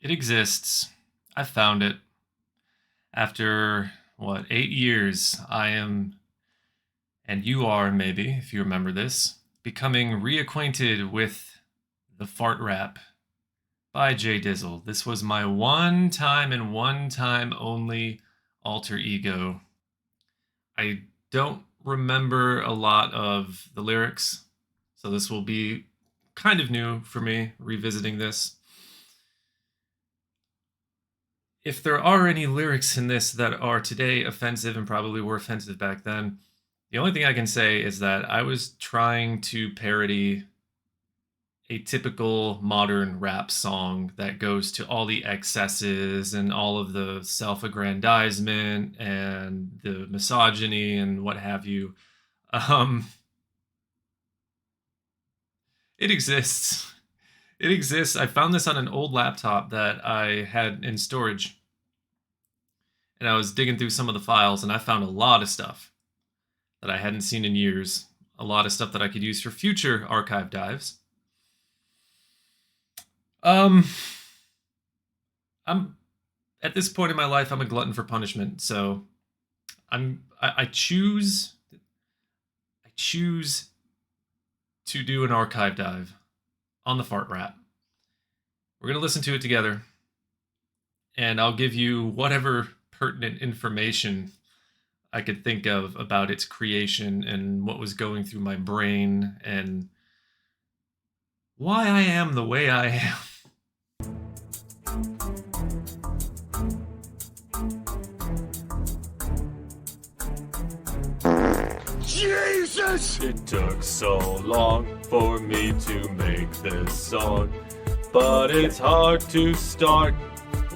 It exists. I found it. After, 8 years, I am, and you are maybe, if you remember this, becoming reacquainted with the fart rap by Jay Dizzle. This was my one time and one time only alter ego. I don't remember a lot of the lyrics, so this will be kind of new for me, revisiting this. If there are any lyrics in this that are today offensive and probably were offensive back then, the only thing I can say is that I was trying to parody a typical modern rap song that goes to all the excesses and all of the self-aggrandizement and the misogyny and what have you. It exists. It exists. I found this on an old laptop that I had in storage. And I was digging through some of the files, and I found a lot of stuff that I hadn't seen in years. A lot of stuff that I could use for future archive dives. I'm at this point in my life, I'm a glutton for punishment, so I choose to do an archive dive on the fart rap. We're gonna listen to it together, and I'll give you whatever pertinent information I could think of about its creation and what was going through my brain and why I am the way I am. Jesus! It took so long for me to make this song, but it's hard to start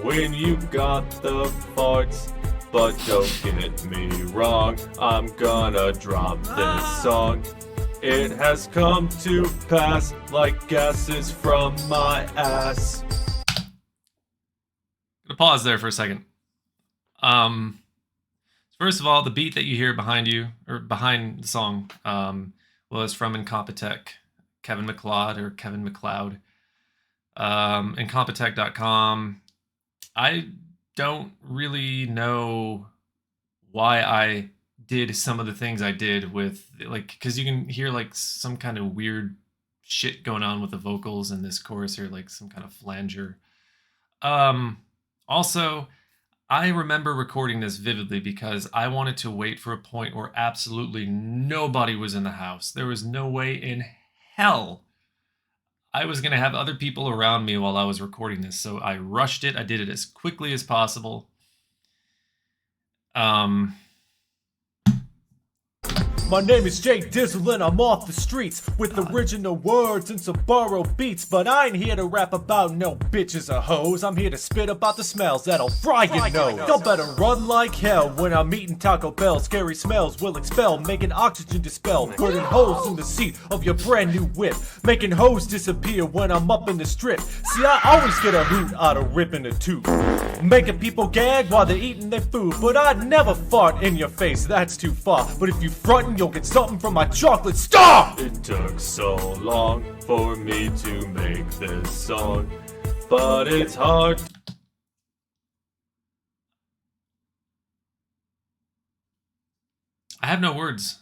when you got the farts. But don't get me wrong, I'm gonna drop this song. It has come to pass like gases from my ass. Gonna pause there for a second. First of all, the beat that you hear behind you, or behind the song, was from Incompetech, Kevin MacLeod, or Kevin MacLeod. Incompetech.com. I don't really know why I did some of the things I did with, because you can hear some kind of weird shit going on with the vocals in this chorus here, like some kind of flanger. Also, I remember recording this vividly because I wanted to wait for a point where absolutely nobody was in the house. There was no way in hell I was going to have other people around me while I was recording this. So I rushed it. I did it as quickly as possible. My name is Jay Dizzle and I'm off the streets with original words and some borrowed beats. But I ain't here to rap about no bitches or hoes. I'm here to spit about the smells that'll fry your nose. Y'all better run like hell when I'm eating Taco Bell. Scary smells will expel, making oxygen dispel, burning holes in the seat of your brand new whip, making hoes disappear when I'm up in the strip. See, I always get a hoot out of ripping a tooth, making people gag while they're eating their food. But I'd never fart in your face, that's too far. But if you frontin', you'll get something from my chocolate star. It took so long for me to make this song, but it's hard. I have no words.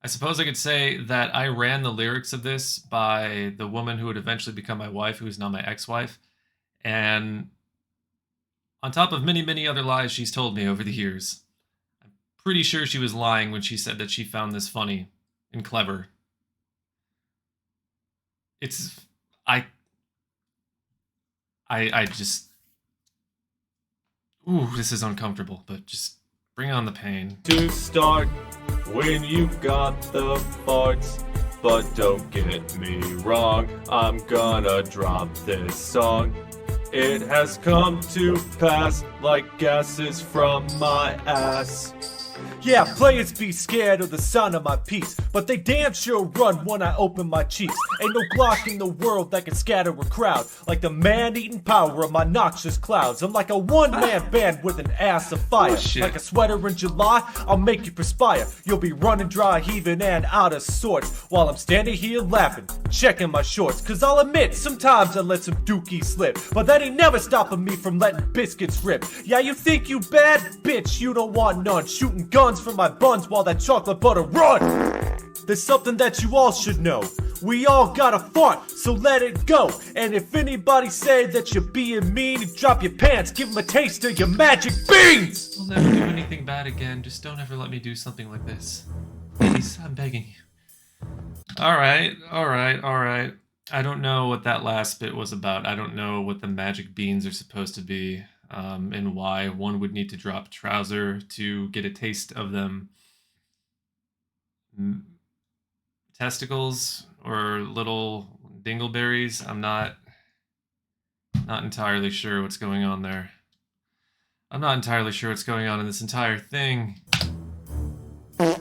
I suppose I could say that I ran the lyrics of this by the woman who would eventually become my wife, who is now my ex-wife. And on top of many, many other lies she's told me over the years, I'm pretty sure she was lying when she said that she found this funny and clever. It's... I just... Ooh, this is uncomfortable, but just bring on the pain. To start when you got the farts, but don't get me wrong, I'm gonna drop this song. It has come to pass like gases from my ass. Yeah, players be scared of the sound of my piece, but they damn sure run when I open my cheeks. Ain't no Glock in the world that can scatter a crowd like the man-eating power of my noxious clouds. I'm like a one-man band with an ass of fire. shit. Like a sweater in July, I'll make you perspire. You'll be running dry, heaving and out of sorts, while I'm standing here laughing, checking my shorts. Cause I'll admit, sometimes I let some dookie slip, but that ain't never stopping me from letting biscuits rip. Yeah, you think you bad? Bitch, you don't want none. Shooting guns from my buns while that chocolate butter run. There's something that you all should know. We all gotta fart, so let it go. And if anybody say that you're being mean, you drop your pants, give them a taste of your magic beans! I'll never do anything bad again. Just don't ever let me do something like this. Please, I'm begging you. Alright. I don't know what that last bit was about. I don't know what the magic beans are supposed to be, and why one would need to drop trouser to get a taste of them. Testicles or little dingleberries? I'm not entirely sure what's going on there. I'm not entirely sure what's going on in this entire thing. I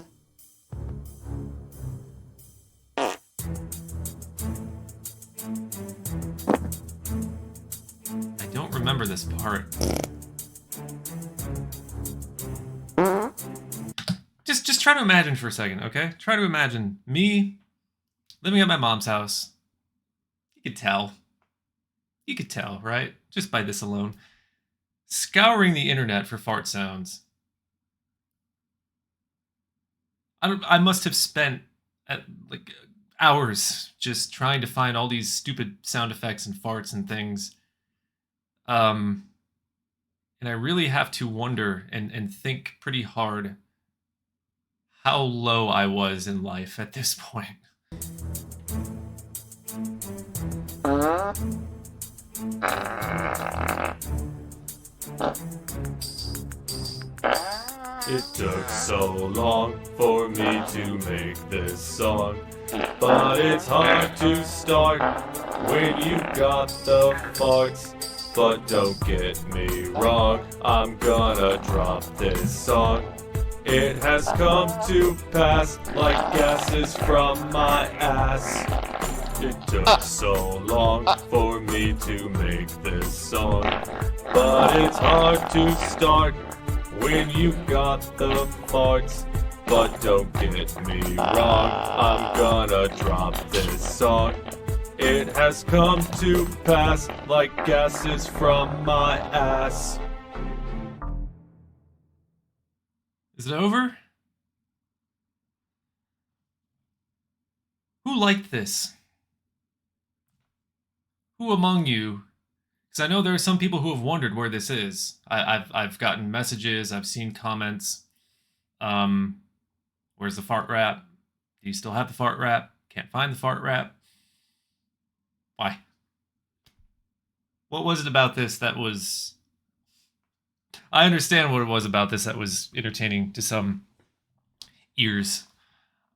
don't remember this part. Just try to imagine for a second, okay? Try to imagine me living at my mom's house. You could tell. You could tell, right? Just by this alone. Scouring the internet for fart sounds. I must have spent like hours just trying to find all these stupid sound effects and farts and things. And I really have to wonder and think pretty hard how low I was in life at this point. It took so long for me to make this song, but it's hard to start when you got the farts. But don't get me wrong, I'm gonna drop this song. It has come to pass like gases from my ass. It took so long for me to make this song, but it's hard to start when you got the farts. But don't get me wrong, I'm gonna drop this song. It has come to pass like gases from my ass. Is it over? Who liked this? Who among you? Because I know there are some people who have wondered where this is. I've gotten messages, I've seen comments. Where's the fart rap? Do you still have the fart rap? Can't find the fart rap. Why? What was it about this that was... I understand what it was about this that was entertaining to some ears.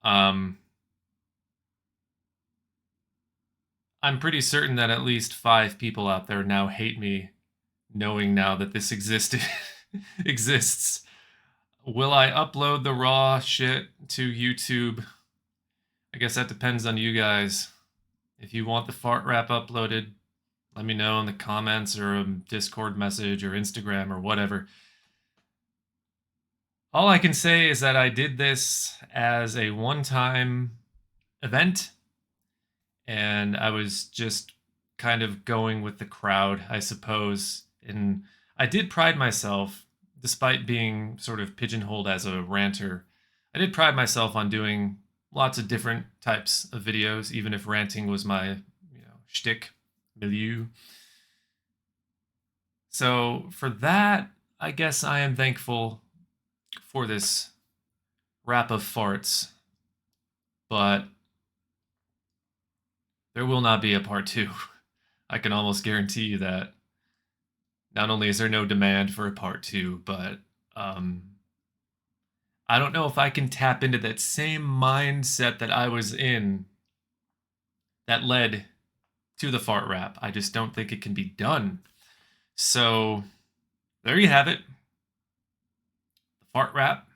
I'm pretty certain that at least 5 people out there now hate me, knowing now that this exists. Will I upload the raw shit to YouTube? I guess that depends on you guys. If you want the fart rap uploaded, let me know in the comments or a Discord message or Instagram or whatever. All I can say is that I did this as a one-time event, and I was just kind of going with the crowd, I suppose. And I did pride myself, despite being sort of pigeonholed as a ranter, I did pride myself on doing lots of different types of videos, even if ranting was my, shtick, milieu. So for that, I guess I am thankful for this rap of farts, but there will not be a part 2. I can almost guarantee you that. Not only is there no demand for a part 2, but I don't know if I can tap into that same mindset that I was in that led to the fart rap. I just don't think it can be done. So there you have it. The fart rap.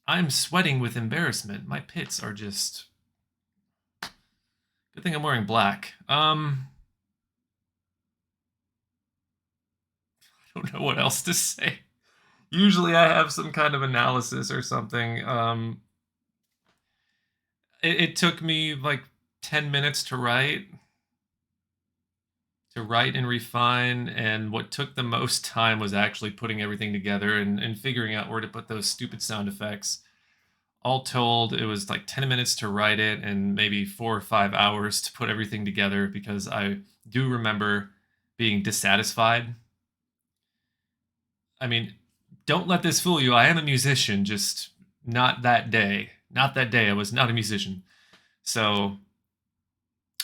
I'm sweating with embarrassment. My pits are just... Good thing I'm wearing black. I don't know what else to say. Usually I have some kind of analysis or something. It took me like 10 minutes to write and refine, and what took the most time was actually putting everything together and figuring out where to put those stupid sound effects. All told, it was like 10 minutes to write it and maybe 4 or 5 hours to put everything together, because I do remember being dissatisfied. I mean, don't let this fool you. I am a musician, just not that day. Not that day. I was not a musician. So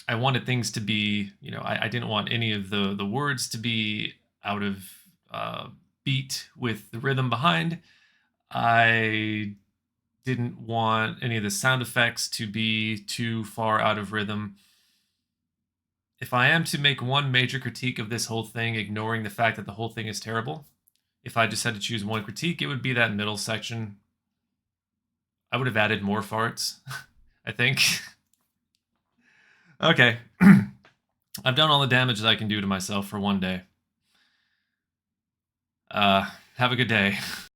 I wanted things to be, I didn't want any of the words to be out of beat with the rhythm behind. I didn't want any of the sound effects to be too far out of rhythm. If I am to make one major critique of this whole thing, ignoring the fact that the whole thing is terrible, if I just had to choose one critique, it would be that middle section. I would have added more farts, I think. Okay. I've done all the damage that I can do to myself for one day. Have a good day.